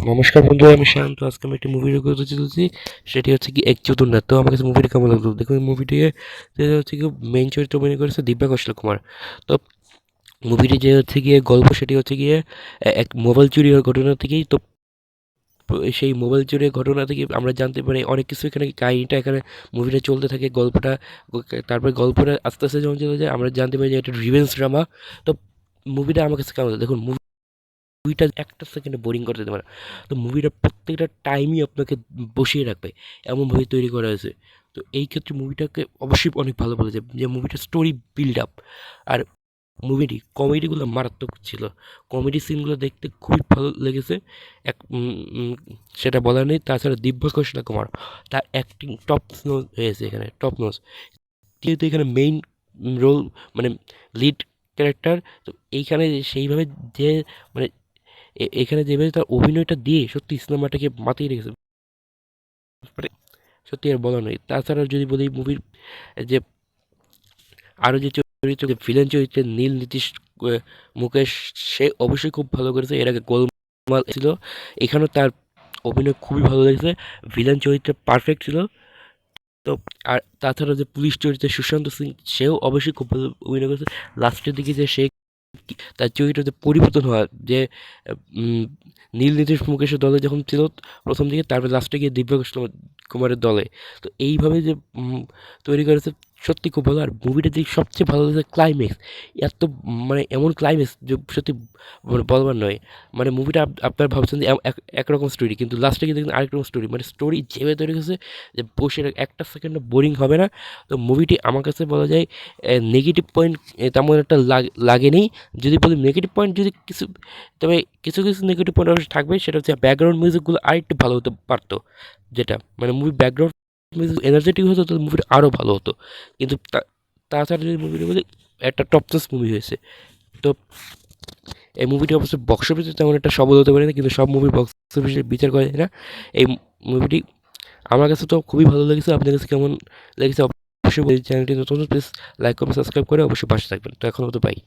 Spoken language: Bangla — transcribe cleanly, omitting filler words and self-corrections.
নমস্কার বন্ধুরা, আমি শান্ত। আজকে আমি একটি মুভি রিভিউ করতে চলেছি। সেটি হচ্ছে কি এক চতুর্নাথ। তো আমার কাছে মুভিটি কেমন লাগলো দেখুন। মুভিটিকে যে হচ্ছে কি মেইন চরিত্র অভিনয় করেছে দিব্যা কৌশল কুমার। তো মুভিটি যে হচ্ছে গিয়ে গল্প, সেটি হচ্ছে গিয়ে এক মোবাইল চুরি হওয়ার ঘটনা থেকেই। তো সেই মোবাইল চুরির ঘটনা থেকে আমরা জানতে পারি অনেক কিছু। এখানে কাহিনিটা এখানে মুভিটা চলতে থাকে, গল্পটা। তারপরে গল্পটা আস্তে আস্তে যখন চলে যায় আমরা জানতে পারি যে একটা রিভেঞ্জ ড্রামা। তো মুভিটা আমার কাছে কেমন লাগে দেখুন। মুভিটা একটা সেকেন্ডে বোরিং করে দিতে পারে। তো মুভিটা প্রত্যেকটা টাইমই আপনাকে বসিয়ে রাখবে, এমনভাবে তৈরি করা হয়েছে। তো এই ক্ষেত্রে মুভিটাকে অবশ্যই অনেক ভালো বলেছে যে মুভিটার স্টোরি বিল্ড আপ। আর মুভিটি কমেডিগুলো মারাত্মক ছিল। কমেডি সিনগুলো দেখতে খুবই ভালো লেগেছে। এক সেটা বলার নেই। তাছাড়া দিব্যা কৃষ্ণ কুমার, তার অ্যাক্টিং টপ নোজ হয়েছে এখানে, টপ নোজ। যেহেতু এখানে মেইন রোল, মানে লিড ক্যারেক্টার। তো এইখানে সেইভাবে যে মানে এখানে যেভাবে তার অভিনয়টা দিয়ে সত্যি সিনেমাটাকে মাতিয়ে রেখেছে, মানে সত্যি আর বলা নয়। তাছাড়া যদি বলি মুভির যে আরও যে চরিত্র, ভিলেন চরিত্রে নীল নীতিশ মুকেশ, সে অবশ্যই খুব ভালো করেছে। এর আগে গোলমাল ছিল, এখানেও তার অভিনয় খুবই ভালো লেগেছে। ভিলেন চরিত্রে পারফেক্ট ছিল। তো আর তাছাড়া যে পুলিশ চরিত্রে সুশান্ত সিং, সেও অবশ্যই খুব ভালো অভিনয় করেছে। লাস্টের দিকে যে সে তার চরিত্রতে পরিবর্তন হওয়া, যে উম, নীল নীতিশ মুকেশের দলে যখন ছিল প্রথম দিকে, তারপরে লাস্টে গিয়ে দিব্যা কুমারের দলে। তো এইভাবে যে তৈরি করেছে, সত্যি খুব ভালো। আর মুভিটা যে সবচেয়ে ভালো লেগেছে ক্লাইম্যাক্স। এত মানে এমন ক্লাইম্যাক্স যে সত্যি মানে বলবার নয়। মানে মুভিটা আপনার ভাবছেন যে একরকম স্টোরি, কিন্তু লাস্টে গিয়ে দেখবেন আরেক রকম স্টোরি। মানে স্টোরি যেভাবে তৈরি করেছে যে বসে একটা সেকেন্ডও বোরিং হবে না। তো মুভিটি আমার কাছে বলা যায় নেগেটিভ পয়েন্ট তেমন একটা লাগেনি। যদি বলি নেগেটিভ পয়েন্ট যদি কিছু, তবে কিছু কিছু নেগেটিভ পয়েন্ট অবশ্যই থাকবে। সেটা হচ্ছে ব্যাকগ্রাউন্ড মিউজিকগুলো আরেকটু ভালো হতে পারতো। যেটা মানে মুভি ব্যাকগ্রাউন্ড মিউজিক এনার্জেটিক হতো তাহলে মুভিটা আরও ভালো হতো। কিন্তু তাছাড়া যদি মুভিটা বলি, একটা টপচাস মুভি হয়েছে। তো এই মুভিটি অবশ্যই বক্স অফিসে তেমন একটা সফল হতে পারে না, কিন্তু সব মুভি বক্স অফিসে বিচার করে না। এই মুভিটি আমার কাছে তো খুবই ভালো লেগেছে। আপনার কাছে কেমন লেগেছে অবশ্যই চ্যানেলটি নতুন, প্লিজ লাইক কমেন্ট সাবস্ক্রাইব করে অবশ্যই পাশে থাকবেন। তো এখন তো পাই।